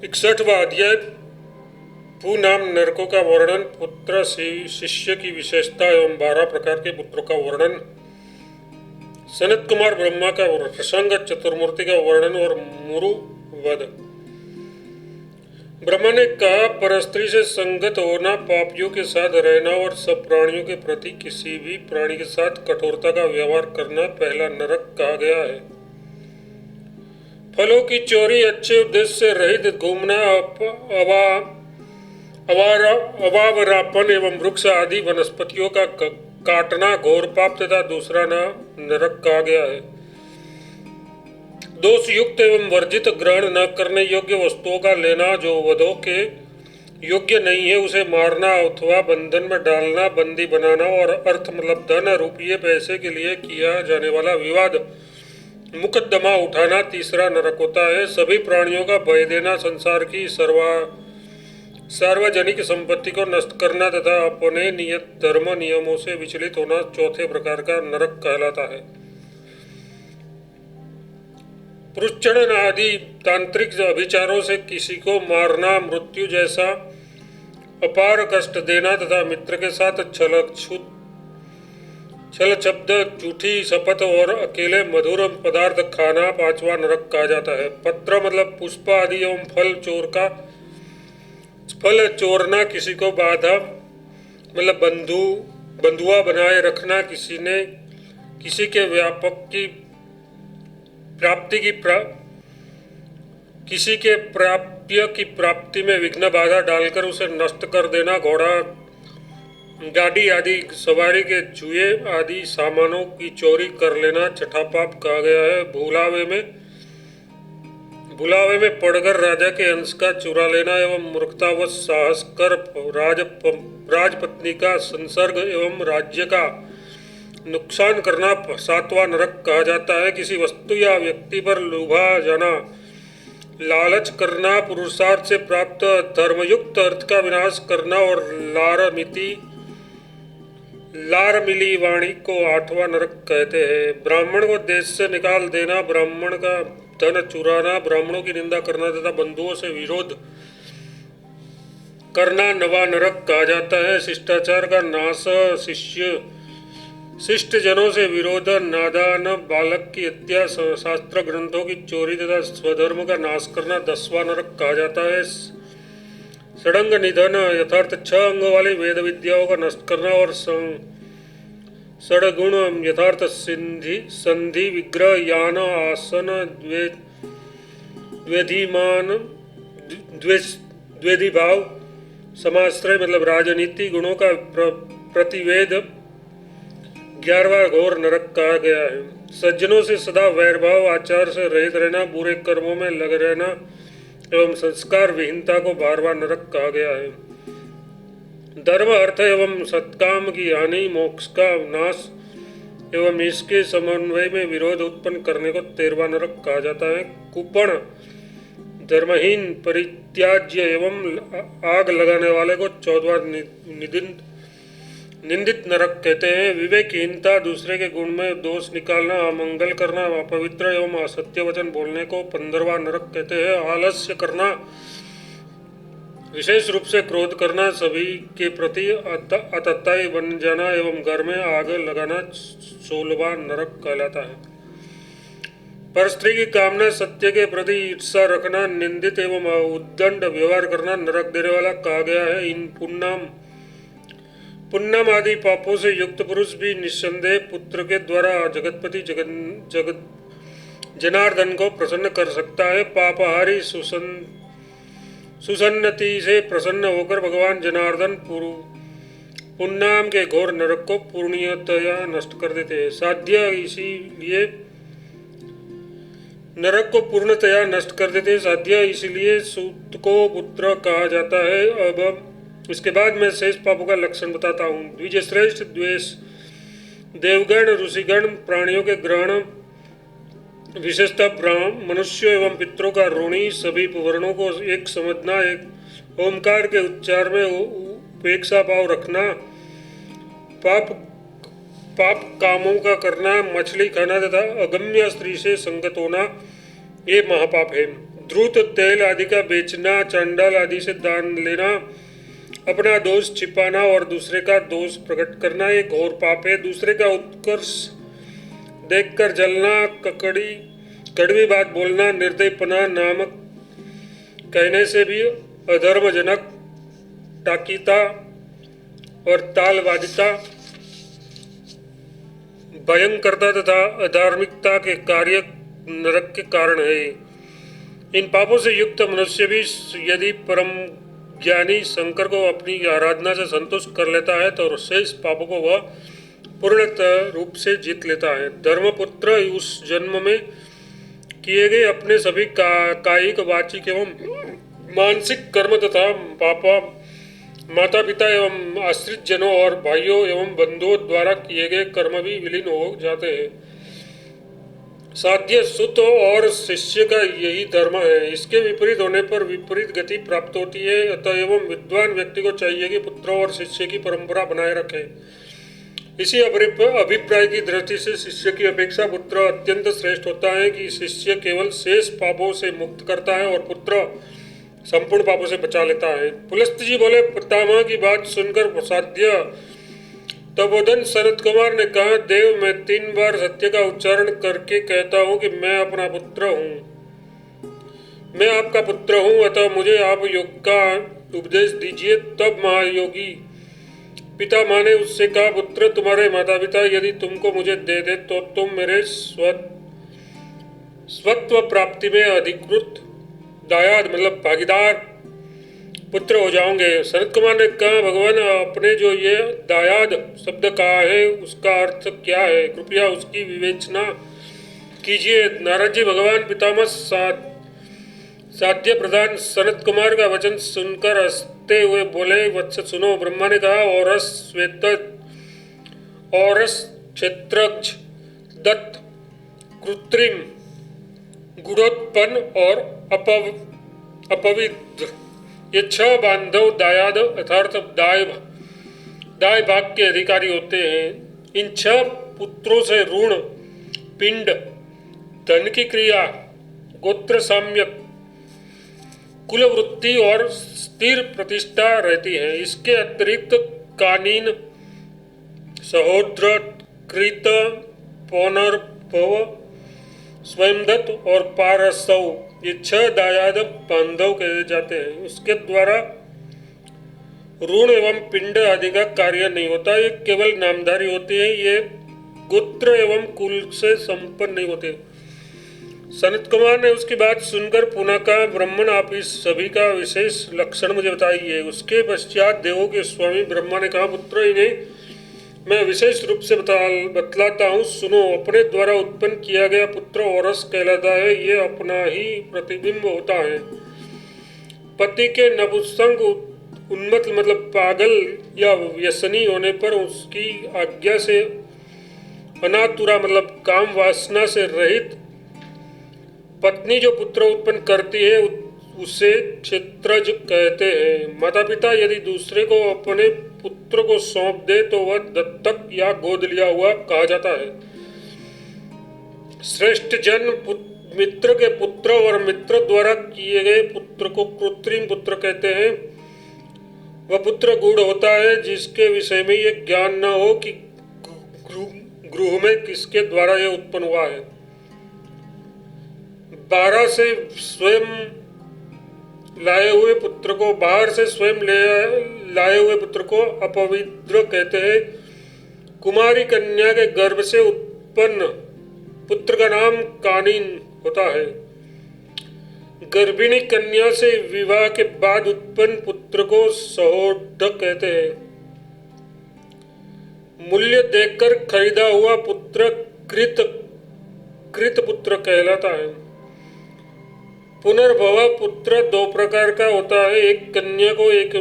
61वां अध्याय पुनाम नरकों का वर्णन, पुत्र शिष्य की विशेषता एवं 12 प्रकार के पुत्रों का वर्णन, सनत कुमार ब्रह्मा का प्रसंग, चतुर्मूर्ति का वर्णन और मुरु वध। ब्रह्मा ने कहा, परस्त्री से संगत होना, पापियों के साथ रहना और सब प्राणियों के प्रति किसी भी प्राणी के साथ कठोरता का व्यवहार करना पहला नरक कहा गया है। फलों की चोरी, अच्छे उद्देश्य से रहित घूमना, अवावरापन एवं वृक्ष आदि वनस्पतियों का काटना घोर पाप तथा दूसरा नरक कहा गया है। दोष युक्त एवं वर्जित ग्रहण न करने योग्य वस्तुओं का लेना, जो वधों के योग्य नहीं है उसे मारना अथवा बंधन में डालना, बंदी बनाना और अर्थ मतलब धन रुपये पैसे के लिए किया जाने वाला विवाद मुकदमा उठाना तीसरा नरक होता है। सभी प्राणियों का भय देना, संसार की सार्वजनिक संपत्ति को नष्ट करना तथा अपने नियत धर्म नियमों से विचलित होना चौथे प्रकार का नरक कहलाता है। पुरुषचरण आदि तांत्रिक अभिचारों से किसी को मारना, मृत्यु जैसा अपार कष्ट देना तथा मित्र के साथ छल शब्द, झूठी शपथ और अकेले मधुर पदार्थ खाना पांचवा नरक कहा जाता है। पत्र मतलब पुष्प आदि एवं फल चोरना, किसी को बाधा मतलब बंधुआ बनाए रखना, किसी के किसी के प्राप्य की प्राप्ति में विघ्न बाधा डालकर उसे नष्ट कर देना, घोड़ा गाड़ी आदि सवारी के जुए आदि सामानों की चोरी कर लेना छठा पाप कहा गया है। भुलावे में पड़कर राजा के अंश का चुरा लेना एवं मूर्खतावश साहस कर राजपत्नी का संसर्ग एवं राज्य का नुकसान करना सातवां नरक कहा जाता है। किसी वस्तु या व्यक्ति पर लुभा जाना, लालच करना, पुरुषार्थ से प्राप्त धर्मयुक्त अर्थ का विनाश करना और लार मिली वाणी को आठवां नरक कहते हैं। ब्राह्मण को देश से निकाल देना, ब्राह्मण का धन चुराना, ब्राह्मणों की निंदा करना तथा बंधुओं से विरोध करना नवा नरक कहा जाता है। शिष्टाचार का नाश, शिष्ट जनों से विरोध, नादान बालक की हत्या, शास्त्र ग्रंथों की चोरी तथा स्वधर्म का नाश करना दसवां नरक कहा जाता है। षडंग निधन यथार्थ 6 अंग वाली वेद विद्याओं का नष्ट करना और षडगुण यथार्थ संधि विग्रह यान आसन द्वेदी भाव समाश्रय मतलब राजनीति गुणों का प्रतिवेद 11वां घोर नरक कहा गया है। सज्जनों से सदा वैरभाव, आचार से रहित रहना, बुरे कर्मों में लग रहना एवं संस्कार विहीनता को 12वां नरक कहा गया है। धर्म अर्थ एवं सत्काम की हानि, मोक्ष का नाश एवं इसके समन्वय में विरोध उत्पन्न करने को 13वां नरक कहा जाता है। कुपण, धर्महीन, परित्याज्य एवं आग लगाने वाले को 14वां निंदित नरक कहते हैं। विवेकहीनता, दूसरे के गुण में दोष निकालना, अमंगल करना, अपवित्र एवं असत्य वचन बोलने को 15वां नरक कहते हैं। आलस्य करना, विशेष रूप से क्रोध करना, सभी के प्रति अतताई बन जाना एवं घर में आग लगाना 16वां नरक कहलाता है। परस्त्री की कामना, सत्य के प्रति ईर्षा रखना, निंदित एवं उद्दंड व्यवहार करना नरक देने वाला कहा गया है। इन पुण्यम आदि पापों से युक्त पुरुष भी निस्संदेह पुत्र के द्वारा जगतपति जनार्दन को प्रसन्न कर सकता है। पापहारी सुसन्नति से प्रसन्न होकर भगवान जनार्दन पुण्यम के घोर नरक को पूर्णतया नष्ट कर देते हैं। साध्य इसीलिए नरक को पूर्णतया नष्ट कर देते हैं। साध्य इसीलिए सूत को पुत्र कहा जाता है। अब इसके बाद मैं शेष पापों का लक्षण बताता हूँ। द्विजश्रेष्ठ द्वेष, देवगण, ऋषिगण, प्राणियों के ग्रहण, विशेषतः मनुष्यों एवं पितरों का ऋणी, सभी वर्णों को एक समझना, एक ओमकार के उच्चार में उपेक्षा भाव रखना, पाप कामों का करना, मछली खाना तथा अगम्य स्त्री से संगत होना, ये महापाप है। धूर्त तेल आदि का बेचना, चांडाल आदि से दान लेना, अपना दोष छिपाना और दूसरे का दोष प्रकट करना एक घोर पाप है। दूसरे का उत्कर्ष देखकर जलना, कड़वी बात बोलना, निर्दयपना नामक कहने से भी अधर्मजनक टाकीता और तालवादिता, भयंकरता तथा अधार्मिकता के कार्य नरक के कारण है। इन पापों से युक्त मनुष्य भी यदि परम ज्ञानी शंकर को अपनी आराधना से संतुष्ट कर लेता है तो शेष पापों को वह पूर्णतः रूप से जीत लेता है। धर्मपुत्र उस जन्म में किए गए अपने सभी कायिक, वाचिक एवं मानसिक कर्म तथा पापा माता पिता एवं आश्रित जनों और भाइयों एवं बंधुओं द्वारा किए गए कर्म भी विलीन हो जाते हैं। साध्य सुत और शिष्य का यही धर्म है। इसके विपरीत होने पर विपरीत गति प्राप्त होती है। अतः एवं विद्वान व्यक्ति को चाहिए कि पुत्र और शिष्य की परंपरा बनाए रखे। इसी अभिप्राय की दृष्टि से शिष्य की अपेक्षा पुत्र अत्यंत श्रेष्ठ होता है कि शिष्य केवल शेष पापों से मुक्त करता है और पुत्र संपूर्ण पापों से बचा लेता है। पुलस्त जी बोले, पितामह की बात सुनकर साध्य तपोधन सनत कुमार ने कहा, देव मैं 3 बार सत्य का उच्चारण करके कहता हूँ कि मैं अपना पुत्र हूँ, मैं आपका पुत्र हूँ, अतः मुझे आप योग का उपदेश दीजिए। तब महायोगी पितामह ने उससे कहा, पुत्र तुम्हारे माता पिता यदि तुमको मुझे दे दे तो तुम मेरे स्वत्व प्राप्ति में अधिकृत दायाद मतलब भागीदार पुत्र हो जाओगे। सनत कुमार ने कहा, भगवान आपने जो ये दायाद शब्द कहा है उसका अर्थ क्या है, कृपया उसकी विवेचना कीजिए। नारद जी भगवान पितामह साध्य प्रधान सनत कुमार का वचन सुनकर हंसते हुए बोले, वत्स सुनो। ब्रह्मा ने कहा, औरस क्षेत्रज्ञ दत्त कृत्रिम गुणोत्पन्न और अपवित्र ये 6 बांधव दायाद अर्थात दाय भाग के अधिकारी होते हैं। इन 6 पुत्रों से ऋण, पिंड, धन की क्रिया, गोत्र साम्यक, कुलवृत्ति और स्थिर प्रतिष्ठा रहती है। इसके अतिरिक्त कानीन, सहोद्र, कृत, पौनर्भव, स्वयंदत्त और पारसव ये 6 दायाद बांधव कहे जाते हैं। उसके द्वारा ऋण एवं पिंड आदि का कार्य नहीं होता, ये केवल नामधारी होते हैं। ये गोत्र एवं कुल से संपन्न नहीं होते। सनत कुमार ने उसकी बात सुनकर पुनः कहा, ब्राह्मण आप इस सभी का विशेष लक्षण मुझे बताइए। उसके पश्चात देवों के स्वामी ब्रह्मा ने कहा, पुत्र इन्हें मैं विशेष रूप से बतलाता हूँ, सुनो। अपने द्वारा उत्पन्न किया गया पुत्र औरस कहलाता है। ये अपना ही प्रतिबिंब होता है। पति के नपुंसक उन्मत्त मतलब पागल या व्यसनी होने पर उसकी आज्ञा से अनातुरा मतलब काम वासना से रहित पत्नी जो पुत्र उत्पन्न करती है उसे क्षेत्रज कहते हैं। माता पिता यदि दूसरे को अपने पुत्र को सौंप दे तो वह दत्तक या गोद लिया हुआ कहा जाता है। श्रेष्ठ जन मित्र के पुत्र और मित्र द्वारा किए गए पुत्र को कृत्रिम पुत्र कहते हैं। वह पुत्र गूढ़ होता है जिसके विषय में यह ज्ञान न हो कि गृह में किसके द्वारा यह उत्पन्न हुआ है। 12 से स्वयं लाए हुए पुत्र को बाहर से स्वयं लाए हुए पुत्र को अपवित्र कहते हैं। कुमारी कन्या के गर्भ से उत्पन्न पुत्र का नाम कानीन होता है। गर्भिणी कन्या से विवाह के बाद उत्पन्न पुत्र को सहोदक कहते हैं। मूल्य देखकर खरीदा हुआ पुत्र कृत पुत्र कहलाता है। पुनर्भव पुत्र 2 प्रकार का होता है। एक कन्या को एक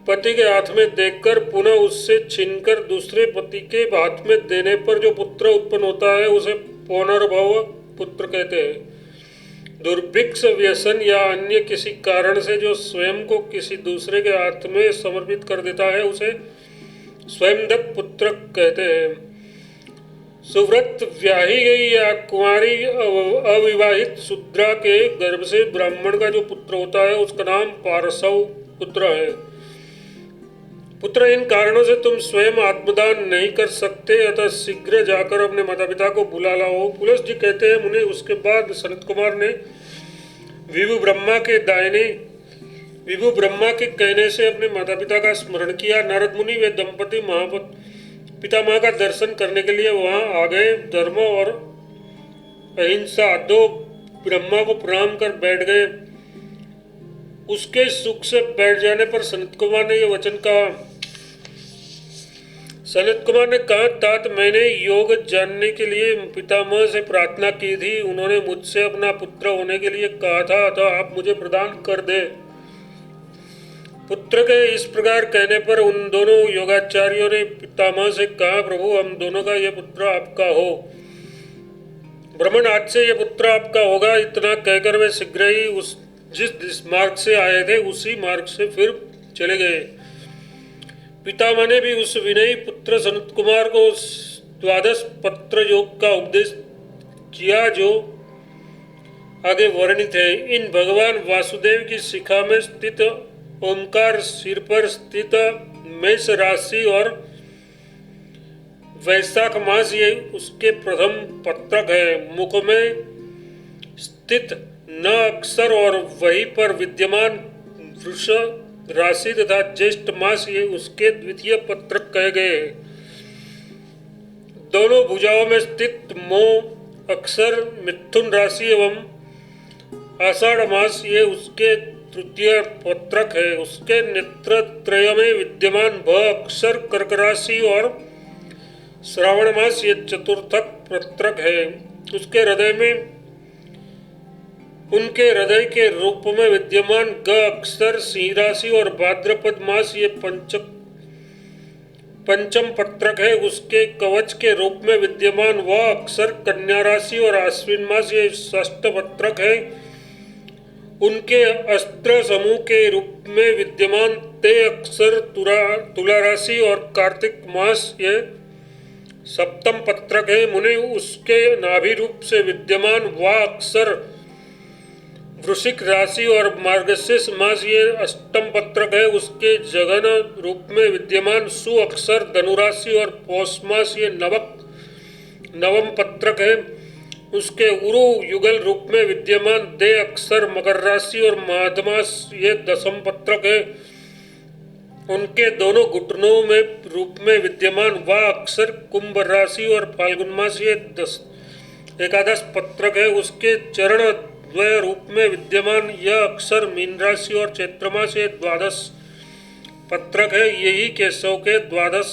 पति के हाथ में देकर पुनः उससे छीनकर दूसरे पति के हाथ में देने पर जो पुत्र उत्पन्न होता है उसे पुनर्भव पुत्र कहते हैं। दुर्भिक्ष, व्यसन या अन्य किसी कारण से जो स्वयं को किसी दूसरे के हाथ में समर्पित कर देता है उसे स्वयंदत्त पुत्र कहते हैं। सुव्रत ब्याही गई या कुंवारी अविवाहित शूद्रा के गर्भ से ब्राह्मण का जो पुत्र होता है उसका नाम पारसव पुत्र है। पुत्र, इन कारणों से तुम स्वयं आत्मदान नहीं कर सकते, अतः शीघ्र जाकर अपने माता पिता को बुला लाओ। पुलस जी कहते हैं, मुने उसके बाद सनत कुमार ने विभु ब्रह्मा के कहने से अपने माता पिता का स्मरण किया। नारद मुनि वे दंपति पितामह का दर्शन करने के लिए वहां आ गए। धर्म और अहिंसा दो ब्रह्मा को प्रणाम कर बैठ गए। उसके सुख से बैठ जाने पर सनत कुमार ने यह वचन कहा। सनत कुमार ने कहा, तात, मैंने योग जानने के लिए पितामह से प्रार्थना की थी। उन्होंने मुझसे अपना पुत्र होने के लिए कहा था, अतः आप मुझे प्रदान कर दे। पुत्र के इस प्रकार कहने पर उन दोनों योगाचार्यों ने पितामह से कहा, प्रभु, हम दोनों का यह पुत्र आपका हो। ब्राह्मण, आज से यह पुत्र आपका होगा। इतना कहकर वे शीघ्र ही जिस मार्ग से आए थे उसी मार्ग से फिर चले गए। पितामह ने भी उस विनयी पुत्र सनत कुमार को 12 पत्र योग का उपदेश किया जो आगे वर्णित है। इन भगवान वासुदेव की शिखा में स्थित ओंकार, सिर पर स्थित मेष राशि और वैशाख मास ये उसके प्रथम पत्रक है। मुख में स्थित न अक्षर और वहीं पर विद्यमान वृष राशि तथा ज्येष्ठ मास ये उसके द्वितीय पत्रक कहे गए हैं। दोनों भुजाओं में स्थित मोह अक्षर मिथुन राशि एवं आषाढ़ मास ये उसके तृतीय पत्रक है। उसके नेत्र त्रय में विद्यमान भ अक्षर कर्क राशि और श्रावण मास ये चतुर्थक पत्रक है। उसके हृदय में उनके हृदय के रूप में विद्यमान ग अक्षर सिंह राशि और भाद्रपद मास ये पंचम पत्रक है। उसके कवच के रूप में विद्यमान व अक्षर कन्या राशि और आश्विन मास ये षष्ठ पत्रक है। उनके अस्त्र समूह के रूप में विद्यमान ते अक्षर तुला राशि और कार्तिक मास ये सप्तम पत्रक है। मुने, उसके नाभि रूप से विद्यमान वा अक्षर वृश्चिक राशि और मार्गशीर्ष मास ये अष्टम पत्रक है। उसके जघन रूप में विद्यमान सु अक्षर धनुराशि और पौष मास ये नवम पत्रक है। उसके उरु युगल रूप में विद्यमान दे अक्षर मकर राशि और माघ मास ये दसम पत्रक है। उनके दोनों घुटनों में रूप में विद्यमान वा अक्षर कुंभ राशि और फाल्गुन मास ये एकादश पत्रक है। उसके चरण द्वय रूप में विद्यमान यह अक्षर मीन राशि और चैत्र मास ये 12 पत्रक है। यही केशव के 12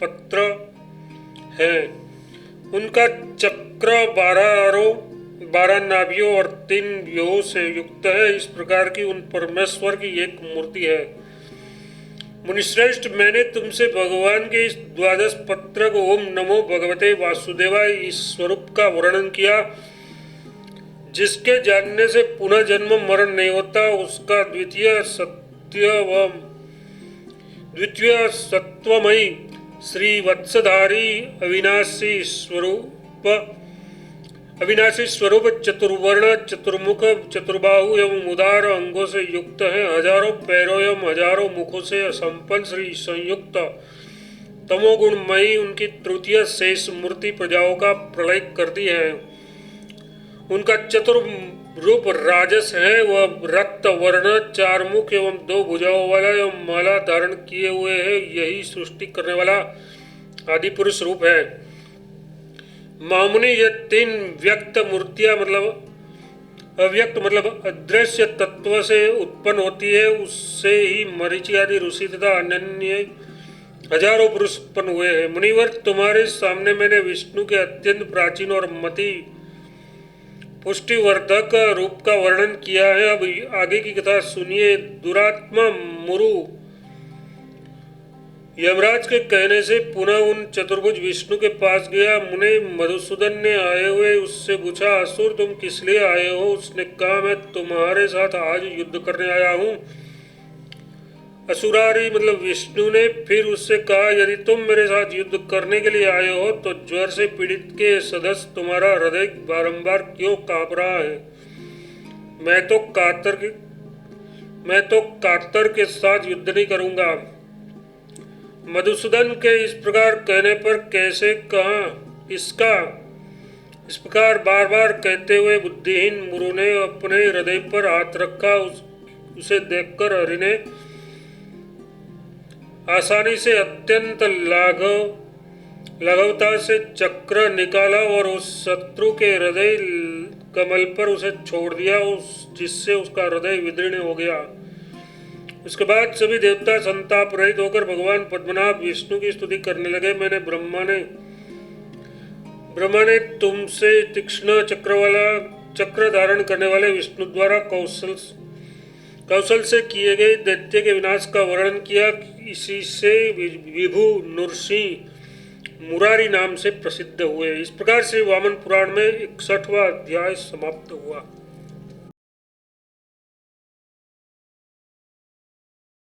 पत्र है। उनका चक्र 12 नाभियों और 3 व्यूहों से युक्त है। इस प्रकार की उन परमेश्वर की एक मूर्ति है। मुनिश्रेष्ठ, मैंने तुमसे भगवान के इस 12 पत्रक ओम नमो भगवते वासुदेवाय इस स्वरूप का वर्णन किया, जिसके जानने से पुनः जन्म मरण नहीं होता। उसका द्वितीय सत्वमयी श्री वत्सधारी अविनाशी स्वरूप चतुर्वर्ण चतुर्मुख चतुर्बाहु एवं उदार अंगों से युक्त है। हजारों पैरों एवं हजारों मुखों से संपन्न श्री संयुक्त तमोगुणमयी उनकी तृतीय शेष मूर्ति प्रजाओं का प्रलय करती है। उनका चतुर्रूप राजस है। वह रक्त वर्ण 4 मुख एवं 2 भुजाओं वाला एवं माला धारण किए हुए है। यही सृष्टि करने वाला आदि पुरुष रूप है। मामुनि, ये 3 व्यक्त मूर्तियां अव्यक्त मतलब अदृश्य तत्व से उत्पन्न होती है। उससे ही मरीचि आदि ऋषि तथा अन्य हजारों पुरुष उत्पन्न हुए हैं। मुनिवर, तुम्हारे सामने मैंने विष्णु के अत्यंत प्राचीन और मति पुष्टिवर्धक रूप का वर्णन किया है। अब आगे की कथा सुनिए। दुरात्मा मुरु यमराज के कहने से पुनः उन चतुर्भुज विष्णु के पास गया। मुने, मधुसूदन ने आए हुए उससे पूछा, असुर, तुम किस लिए आए हो? उसने कहा, मैं तुम्हारे साथ आज युद्ध करने आया हूँ। असुरारी मतलब विष्णु ने फिर उससे कहा, यदि तुम मेरे साथ युद्ध करने के लिए आए हो तो ज्वर से पीड़ित के सदस्य तुम्हारा हृदय बारंबार क्यों कांप रहा है? मैं तो कातर के साथ युद्ध नहीं करूंगा। मधुसूदन के इस प्रकार कहने पर कैसे कहा इसका? इस प्रकार बार बार कहते हुए बुद्धिहीन मुरु ने अपने हृदय पर हाथ रखा। उसे देखकर हरि ने आसानी से अत्यंत लाघवता से चक्र निकाला और उस शत्रु के हृदय कमल पर उसे छोड़ दिया, जिससे उसका हृदय विदीर्ण हो गया। उसके बाद सभी देवता संताप रहित होकर भगवान पद्मनाभ विष्णु की स्तुति करने लगे। ब्रह्मा ने तुमसे तीक्ष्ण चक्र धारण करने वाले विष्णु द्वारा कौशल से किए गए दैत्य के विनाश का वर्णन किया। इसी से विभु नृसिंह मुरारी नाम से प्रसिद्ध हुए। इस प्रकार से वामन पुराण में 61वां अध्याय समाप्त हुआ।